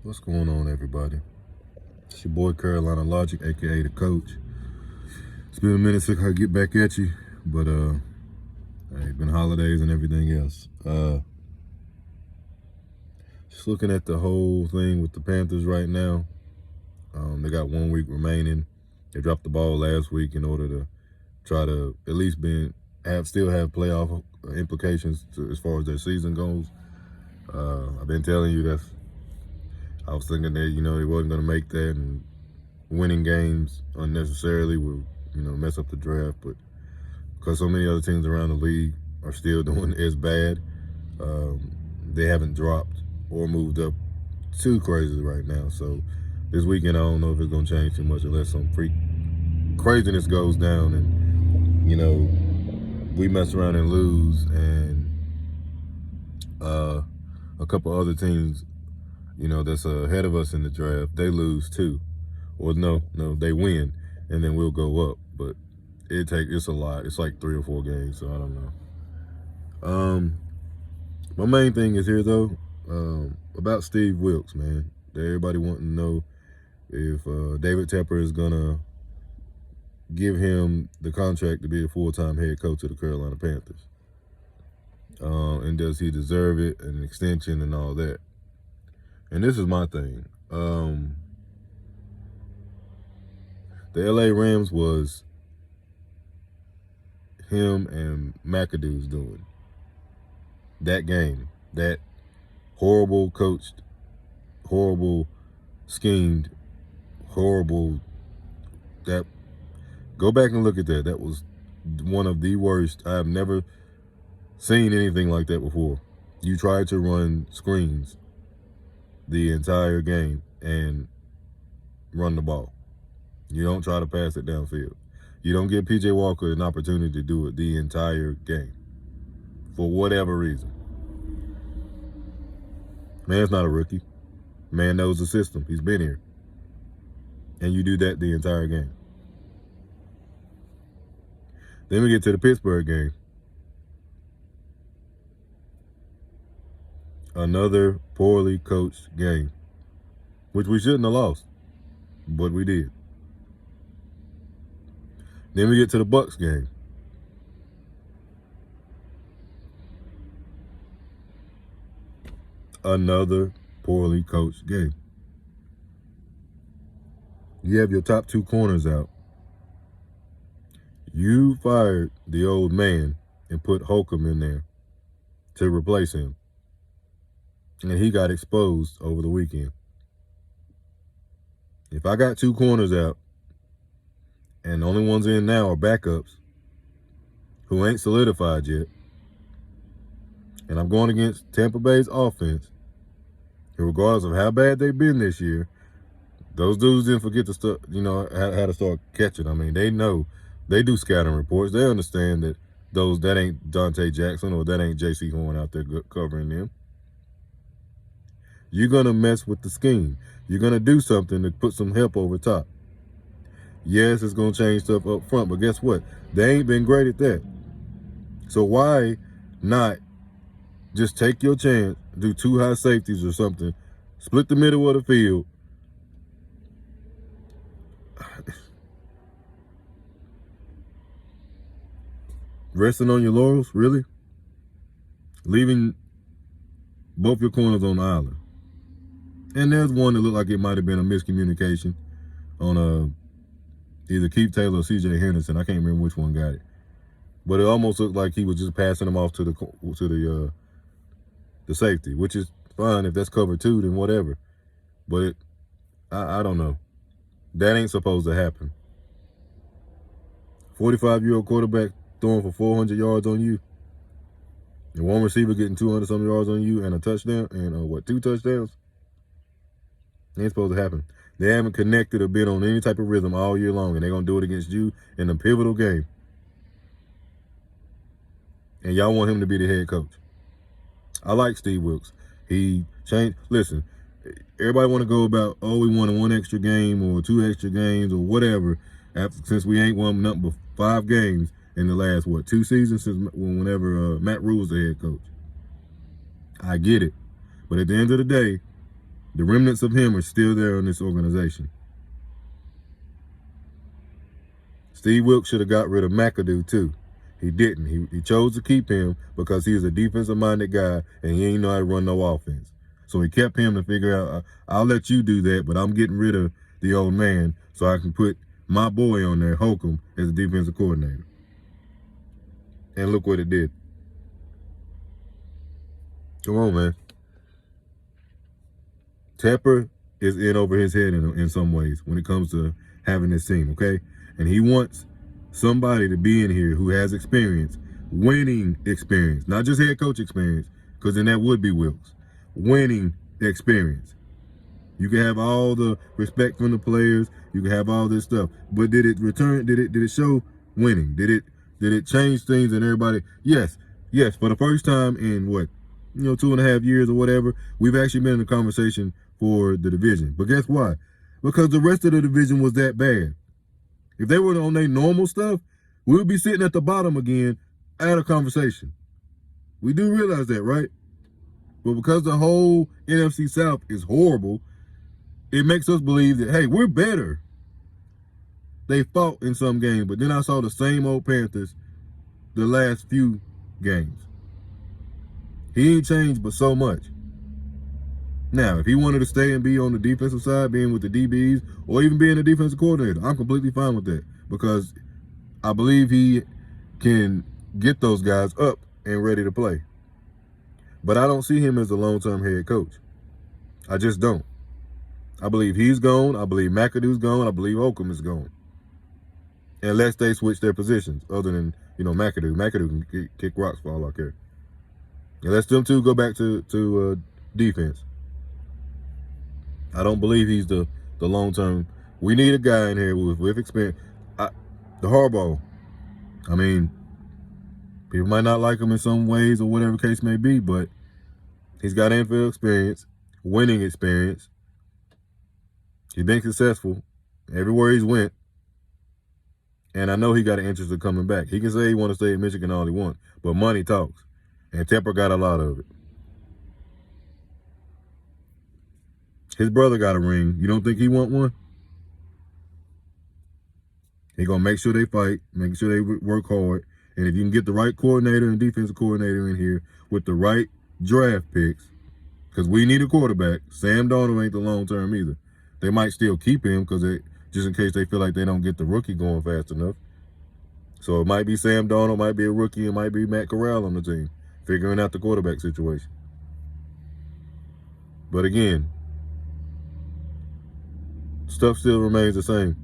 What's going on, everybody? It's your boy Carolina Logic, aka the Coach. It's been a minute since I get back at you, but hey, been holidays and everything else. Just looking at the whole thing with the Panthers right now. They got 1 week remaining. They dropped the ball last week in order to try to at least still have playoff implications as far as their season goes. I've been telling you that I was thinking that they wasn't going to make that, and winning games unnecessarily would mess up the draft. But because so many other teams around the league are still doing as bad, they haven't dropped or moved up too crazy right now. So this weekend, I don't know if it's going to change too much unless some freak craziness goes down and we mess around and lose, and a couple other teams that's ahead of us in the draft, they lose too. Or no, they win, and then we'll go up. But it's a lot. It's like 3 or 4 games, so I don't know. My main thing is here though, about Steve Wilks, man. Everybody wanting to know if David Tepper is gonna give him the contract to be a full-time head coach of the Carolina Panthers, and does he deserve it, an extension and all that. And this is my thing. The LA Rams was him and McAdoo's doing. That game, that horrible coached, horrible schemed, horrible, that, go back and look at that. That was one of the worst. I've never seen anything like that before. You tried to run screens the entire game and run the ball. You don't try to pass it downfield. You don't give P.J. Walker an opportunity to do it the entire game for whatever reason. Man's not a rookie. Man knows the system. He's been here. And you do that the entire game. Then we get to the Pittsburgh game. Another poorly coached game, which we shouldn't have lost, but we did. Then we get to the Bucs game. Another poorly coached game. You have your top 2 corners out. You fired the old man and put Holcomb in there to replace him. And he got exposed over the weekend. If I got 2 corners out and the only ones in now are backups who ain't solidified yet, and I'm going against Tampa Bay's offense, and regardless of how bad they've been this year, those dudes didn't forget to start, how to start catching. I mean, they know. They do scouting reports. They understand that that ain't Dante Jackson or that ain't J.C. Horn out there covering them. You're going to mess with the scheme. You're going to do something to put some help over top. Yes, it's going to change stuff up front, but guess what? They ain't been great at that. So why not just take your chance, do 2 high safeties or something, split the middle of the field, resting on your laurels, really? Leaving both your corners on the island. And there's one that looked like it might have been a miscommunication on either Keith Taylor or C.J. Henderson. I can't remember which one got it, but it almost looked like he was just passing them off to the safety, which is fine if that's cover 2, then whatever. But I don't know. That ain't supposed to happen. 45-year-old quarterback throwing for 400 yards on you, and one receiver getting 200-some yards on you and a touchdown, and 2 touchdowns? Ain't supposed to happen. They haven't connected or been on any type of rhythm all year long, and they're going to do it against you in a pivotal game. And y'all want him to be the head coach. I like Steve Wilks. He changed. Listen, everybody want to go about, we won 1 extra game or 2 extra games or whatever, since we ain't won nothing but 5 games in the last, 2 seasons since whenever Matt Rule was the head coach. I get it. But at the end of the day, The remnants of him are still there in this organization. Steve Wilks should have got rid of McAdoo too. He didn't. He chose to keep him because he's a defensive-minded guy and he ain't know how to run no offense. So he kept him to figure out, I'll let you do that, but I'm getting rid of the old man so I can put my boy on there, Holcomb, as a defensive coordinator. And look what it did. Come on, man. Tepper is in over his head in some ways when it comes to having this team, okay? And he wants somebody to be in here who has experience, winning experience, not just head coach experience, because then that would be Wilks. Winning experience. You can have all the respect from the players, you can have all this stuff, but did it return? Did it show winning? Did it change things and everybody? Yes. For the first time in 2.5 years or whatever, we've actually been in a conversation for the division. But guess why? Because the rest of the division was that bad. If they were on their normal stuff, we would be sitting at the bottom again at a conversation. We do realize that, right? But because the whole NFC South is horrible, it makes us believe that, hey, we're better. They fought in some games, but then I saw the same old Panthers the last few games. He ain't changed but so much. Now, if he wanted to stay and be on the defensive side, being with the DBs, or even being a defensive coordinator, I'm completely fine with that because I believe he can get those guys up and ready to play. But I don't see him as a long-term head coach. I just don't. I believe he's gone. I believe McAdoo's gone. I believe Holcomb is gone. Unless they switch their positions, other than, McAdoo. McAdoo can kick rocks for all I care. Unless them two go back to defense. I don't believe he's the long-term. We need a guy in here with experience. The Harbaugh, I mean, people might not like him in some ways or whatever the case may be, but he's got NFL experience, winning experience. He's been successful everywhere he's went. And I know he got an interest in coming back. He can say he want to stay in Michigan all he wants, but money talks. And Tepper got a lot of it. His brother got a ring. You don't think he want one? He gonna make sure they fight, make sure they work hard. And if you can get the right coordinator and defensive coordinator in here with the right draft picks, because we need a quarterback. Sam Darnold ain't the long term either. They might still keep him because just in case they feel like they don't get the rookie going fast enough. So it might be Sam Darnold, might be a rookie, it might be Matt Corral on the team, figuring out the quarterback situation. But again, stuff still remains the same.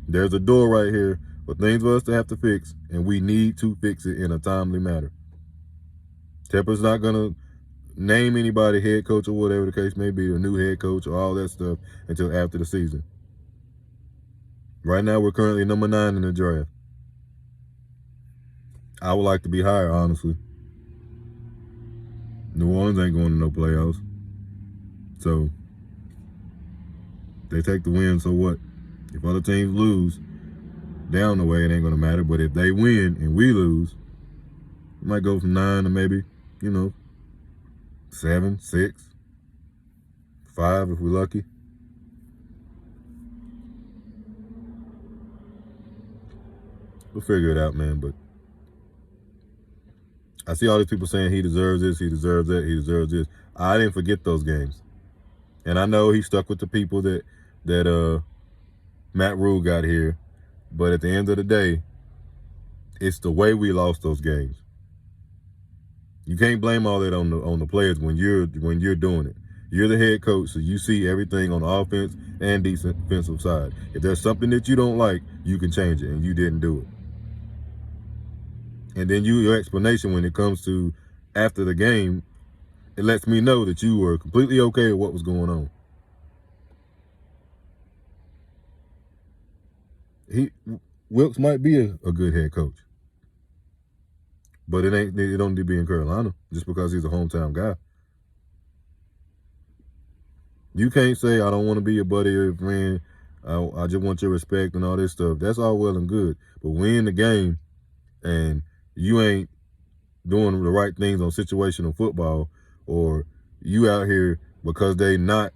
There's a door right here for things for us to have to fix, and we need to fix it in a timely manner. Tepper's not going to name anybody head coach or whatever the case may be, a new head coach or all that stuff until after the season. Right now, we're currently number 9 in the draft. I would like to be higher, honestly. New Orleans ain't going to no playoffs. So, they take the win, so what? If other teams lose down the way, it ain't going to matter. But if they win and we lose, we might go from 9 to maybe, 7, 6, 5 if we're lucky. We'll figure it out, man. But I see all these people saying he deserves this, he deserves that, he deserves this. I didn't forget those games. And I know he stuck with the people that Matt Rule got here. But at the end of the day, it's the way we lost those games. You can't blame all that on the players when you're doing it. You're the head coach, so you see everything on the offense and defensive side. If there's something that you don't like, you can change it, and you didn't do it. And then your explanation when it comes to after the game, it lets me know that you were completely okay with what was going on. Wilks might be a good head coach, but it don't need to be in Carolina just because he's a hometown guy. You can't say I don't want to be your buddy or your friend. I just want your respect and all this stuff. That's all well and good, but we in the game and you ain't doing the right things on situational football, or you out here because they not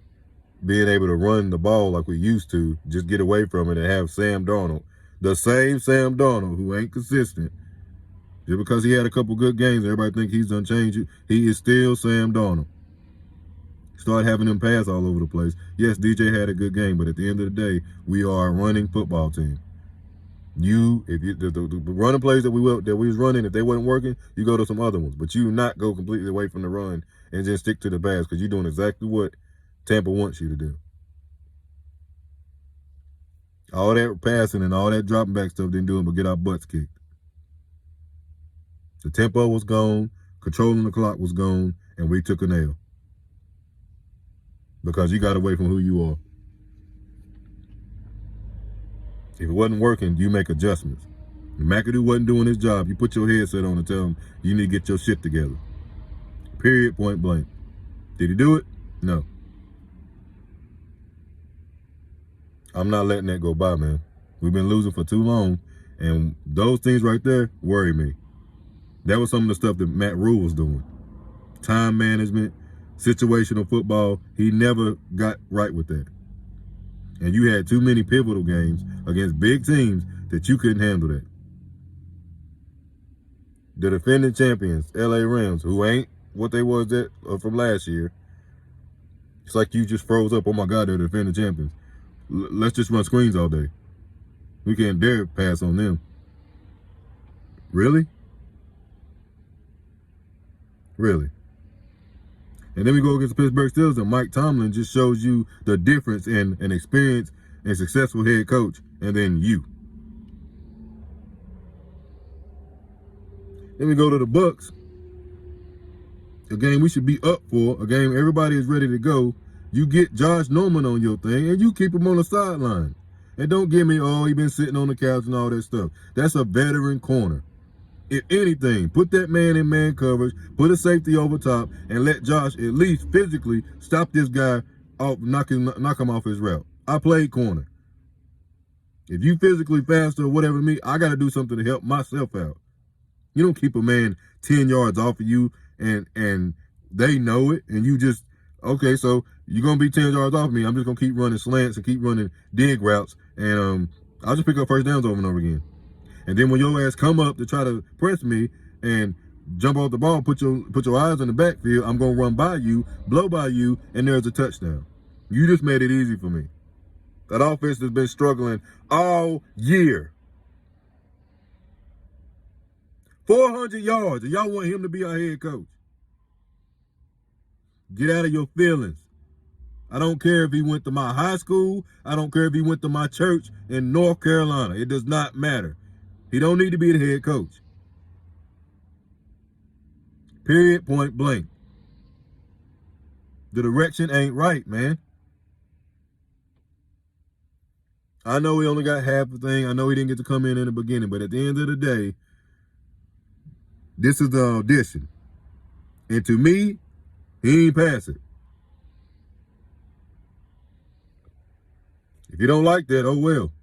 being able to run the ball like we used to, just get away from it and have Sam Darnold. The same Sam Darnold who ain't consistent. Just because he had a couple good games, everybody think he's done changed it. He is still Sam Darnold. Start having them pass all over the place. Yes, DJ had a good game, but at the end of the day, we are a running football team. If the running plays that we was running, if they wasn't working, you go to some other ones. But you not go completely away from the run and just stick to the pass, because you're doing exactly what Tampa wants you to do. All that passing and all that dropping back stuff didn't do it but get our butts kicked. The tempo was gone, controlling the clock was gone, and we took a nail. Because you got away from who you are. If it wasn't working, you make adjustments. If McAdoo wasn't doing his job, you put your headset on and tell him you need to get your shit together. Period, point blank. Did he do it? No. I'm not letting that go by, man. We've been losing for too long, and those things right there worry me. That was some of the stuff that Matt Rule was doing. Time management, situational football. He never got right with that. And you had too many pivotal games against big teams that you couldn't handle that. The defending champions, LA Rams, who ain't what they was from last year. It's like you just froze up. Oh my God, they're the defending champions. Let's just run screens all day. We can't dare pass on them. Really? Really? And then we go against the Pittsburgh Steelers, and Mike Tomlin just shows you the difference in an experienced and successful head coach, and then you. Then we go to the Bucs, a game we should be up for, a game everybody is ready to go. You get Josh Norman on your thing, and you keep him on the sideline. And don't give me, oh, he been sitting on the couch and all that stuff. That's a veteran corner. If anything, put that man in man coverage, put a safety over top, and let Josh at least physically stop this guy off, knock him off his route. I played corner. If you physically faster or whatever to me, I got to do something to help myself out. You don't keep a man 10 yards off of you and they know it, and you just, okay, so you're going to be 10 yards off of me. I'm just going to keep running slants and keep running dig routes, and I'll just pick up first downs over and over again. And then when your ass come up to try to press me and jump off the ball, put your eyes in the backfield, I'm going to run by you, blow by you, and there's a touchdown. You just made it easy for me. That offense has been struggling all year. 400 yards, and y'all want him to be our head coach. Get out of your feelings. I don't care if he went to my high school. I don't care if he went to my church in North Carolina. It does not matter. He don't need to be the head coach. Period, point blank. The direction ain't right, man. I know he only got half the thing. I know he didn't get to come in the beginning, but at the end of the day, this is the audition. And to me, he ain't pass it. If you don't like that, oh well.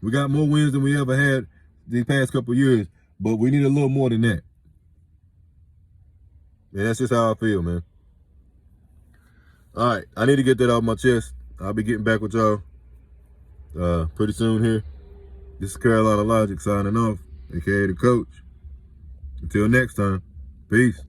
We got more wins than we ever had these past couple of years, but we need a little more than that. And that's just how I feel, man. All right, I need to get that off my chest. I'll be getting back with y'all pretty soon here. This is Carolina Logic signing off, aka the coach. Until next time, peace.